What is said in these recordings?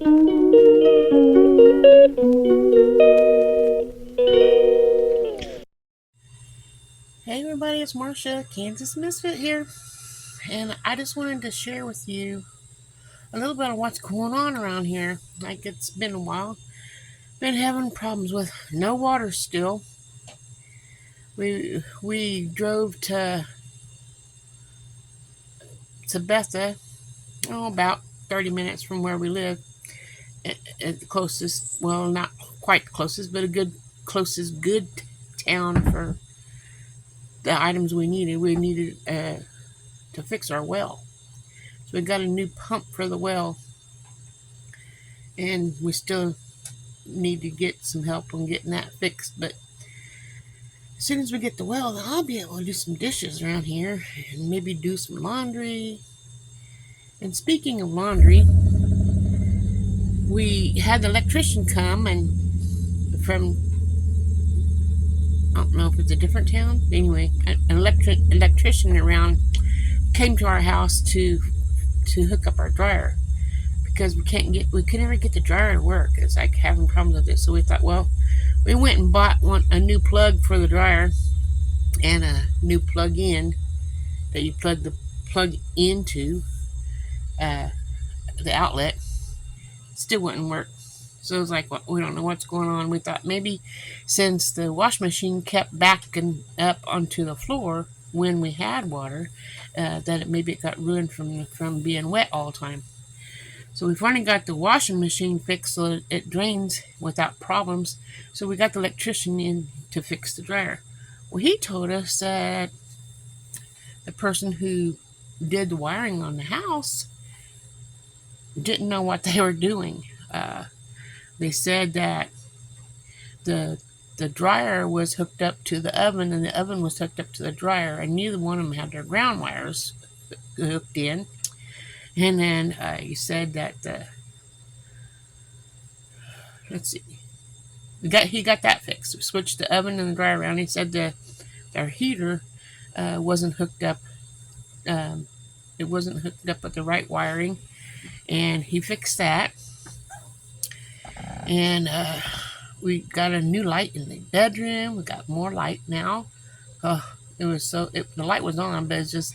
Hey everybody, it's Marsha, Kansas Misfit here, and I just wanted to share with you a little bit of what's going on around here. Like, it's been a while. Been having problems with no water still. We drove to Betha, about 30 minutes from where we live, at the closest, well, not quite the closest, but a good closest good town for the items we needed. We needed to fix our well. So we got a new pump for the well, and we still need to get some help on getting that fixed. But as soon as we get the well, then I'll be able to do some dishes around here and maybe do some laundry. And speaking of laundry, we had the electrician come, and from, I don't know if it's a different town, but anyway, an electrician around came to our house to hook up our dryer, because we could never get the dryer to work. It's like having problems with it. So we thought, well, we went and bought a new plug for the dryer and a new plug-in that you plug into the outlet. Still wouldn't work. So it was like, well, we don't know what's going on. We thought maybe since the wash machine kept backing up onto the floor when we had water, that maybe it got ruined from being wet all the time. So we finally got the washing machine fixed so that it drains without problems. So we got the electrician in to fix the dryer. Well, he told us that the person who did the wiring on the house didn't know what they were doing. They said that the dryer was hooked up to the oven, and the oven was hooked up to the dryer, and neither one of them had their ground wires hooked in. And then he said that let's see, he got that fixed. We switched the oven and the dryer around. He said that our heater wasn't hooked up. It wasn't hooked up with the right wiring, and he fixed that. And we got a new light in the bedroom. We got more light now. The light was on, but it's just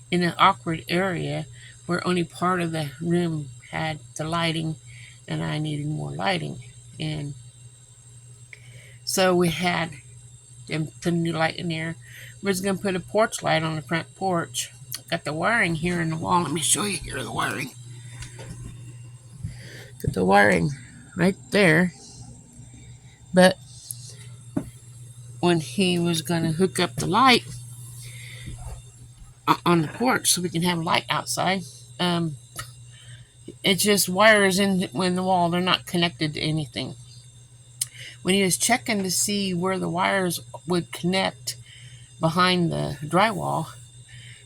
in an awkward area where only part of the room had the lighting, and I needed more lighting. And so we had them put a new light in there. We're just going to put a porch light on the front porch. Got the wiring here in the wall. Let me show you here the wiring. Got the wiring right there. But when he was going to hook up the light on the porch so we can have light outside, it's just wires in the wall. They're not connected to anything. When he was checking to see where the wires would connect behind the drywall,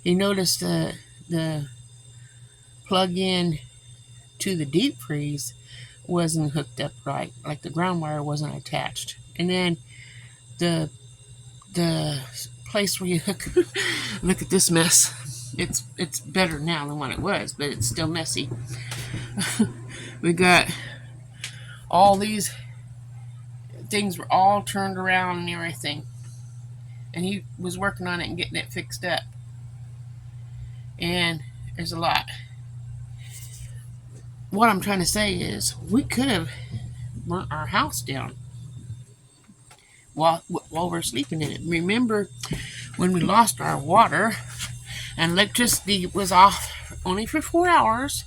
he noticed the plug-in to the deep freeze wasn't hooked up right, like the ground wire wasn't attached. And then the place where you hook look at this mess. It's better now than what it was, but it's still messy. We got all these things were all turned around and everything, and he was working on it and getting it fixed up. And there's a lot. What I'm trying to say is, we could have burnt our house down while we're sleeping in it. Remember when we lost our water and electricity was off only for 4 hours,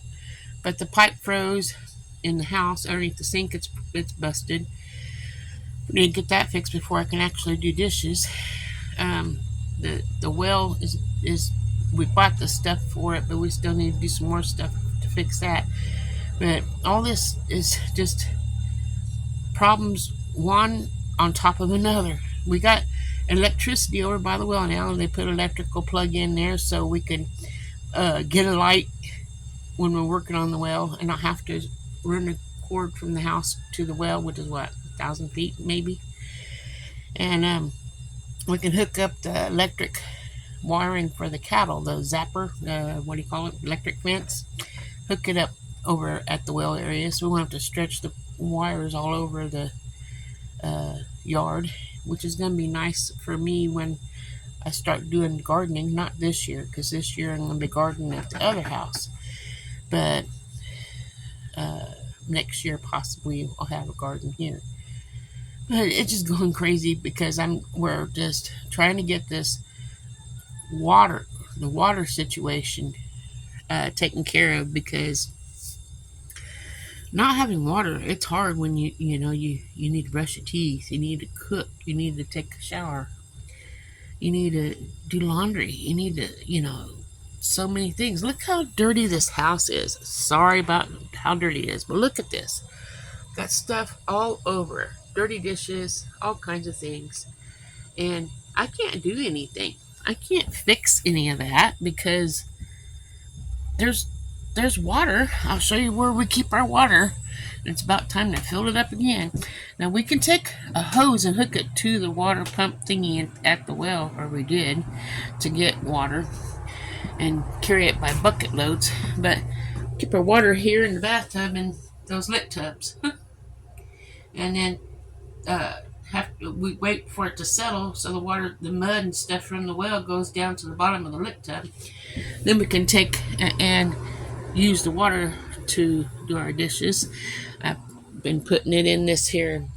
but the pipe froze in the house underneath the sink. It's busted. We need to get that fixed before I can actually do dishes. The well is we bought the stuff for it, but we still need to do some more stuff to fix that. But all this is just problems, one on top of another. We got electricity over by the well now, and they put an electrical plug in there so we can get a light when we're working on the well and not have to run a cord from the house to the well, which is what, 1,000 feet maybe. And we can hook up the electric wiring for the cattle, the zapper, what do you call it, electric fence, hook it up over at the well area, so we won't have to stretch the wires all over the yard, which is going to be nice for me when I start doing gardening. Not this year, because this year I'm going to be gardening at the other house, but next year possibly I'll have a garden here. But it's just going crazy because we're just trying to get this the water situation taken care of, because not having water, it's hard when you need to brush your teeth, you need to cook, you need to take a shower, you need to do laundry, you need to so many things. Look how dirty this house is. Sorry about how dirty it is, but look at this. Got stuff all over, dirty dishes, all kinds of things, and I can't do anything. I can't fix any of that because there's water. I'll show you where we keep our water. It's about time to fill it up again. Now we can take a hose and hook it to the water pump thingy at the well, or we did, to get water and carry it by bucket loads. But keep our water here in the bathtub in those lit tubs, and then we wait for it to settle so the mud and stuff from the well goes down to the bottom of the lit tub. Then we can take and use the water to do our dishes. I've been putting it in this here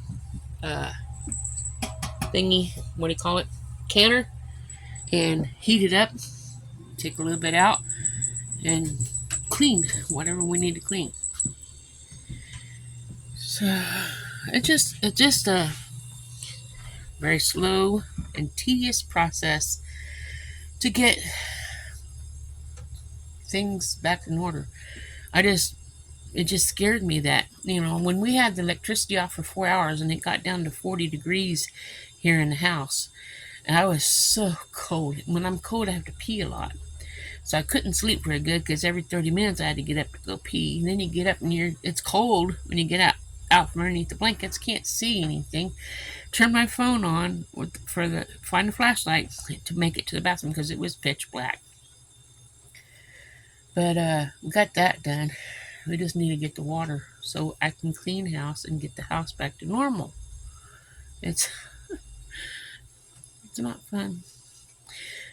thingy, what do you call it, canner, and heat it up, take a little bit out, and clean whatever we need to clean. So it's just a very slow and tedious process to get things back in order. It just scared me that, when we had the electricity off for 4 hours and it got down to 40 degrees here in the house, and I was so cold. When I'm cold, I have to pee a lot. So I couldn't sleep very good because every 30 minutes I had to get up to go pee. And then you get up and it's cold when you get out from underneath the blankets, can't see anything. Turn my phone on find a flashlight to make it to the bathroom because it was pitch black. But we got that done. We just need to get the water so I can clean house and get the house back to normal. It's not fun.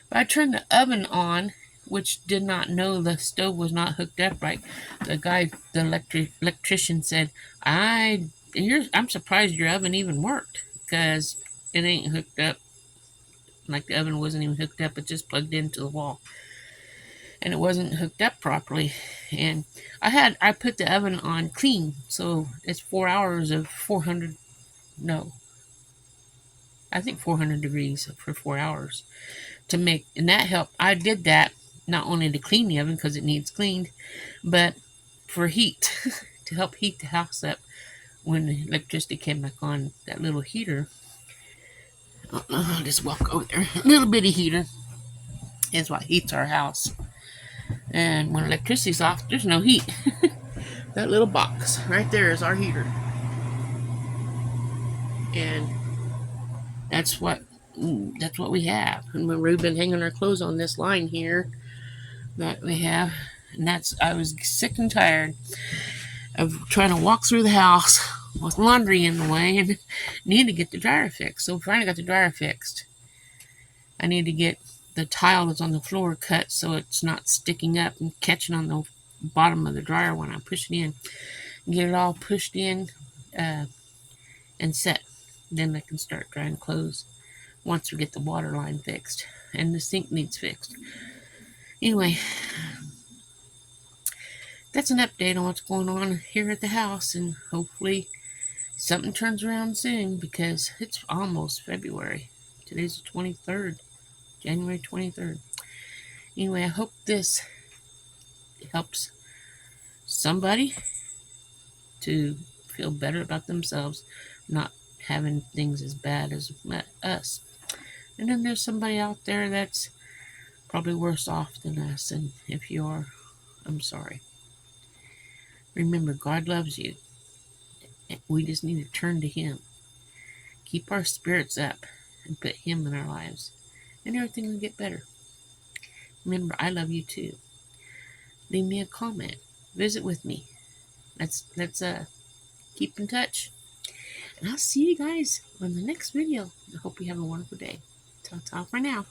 But I turned the oven on, which did not know the stove was not hooked up right. The electrician said, I'm surprised your oven even worked, because it ain't hooked up. Like, the oven wasn't even hooked up, it just plugged into the wall. And it wasn't hooked up properly. And I put the oven on clean, so it's 4 hours of 400 degrees for 4 hours and that helped. I did that not only to clean the oven because it needs cleaned, but for heat, to help heat the house up when the electricity came back on. That little heater, I'll just walk over there, a little bitty heater is what heats our house. And when electricity's off, there's no heat. That little box right there is our heater. And that's what we have. And when we've been hanging our clothes on this line here that we have, and I was sick and tired of trying to walk through the house with laundry in the way and need to get the dryer fixed. So finally got the dryer fixed. I need to get the tile that's on the floor cut so it's not sticking up and catching on the bottom of the dryer when I push it in. Get it all pushed in and set. Then I can start drying clothes once we get the water line fixed. And the sink needs fixed. Anyway, that's an update on what's going on here at the house, and hopefully something turns around soon because it's almost February. Today's the 23rd, January 23rd. Anyway, I hope this helps somebody to feel better about themselves, not having things as bad as us. And then there's somebody out there that's probably worse off than us, and if you are, I'm sorry. Remember, God loves you. We just need to turn to Him. Keep our spirits up and put Him in our lives, and everything will get better. Remember, I love you too. Leave me a comment. Visit with me. let's keep in touch. And I'll see you guys on the next video. I hope you have a wonderful day. Ta-ta for now.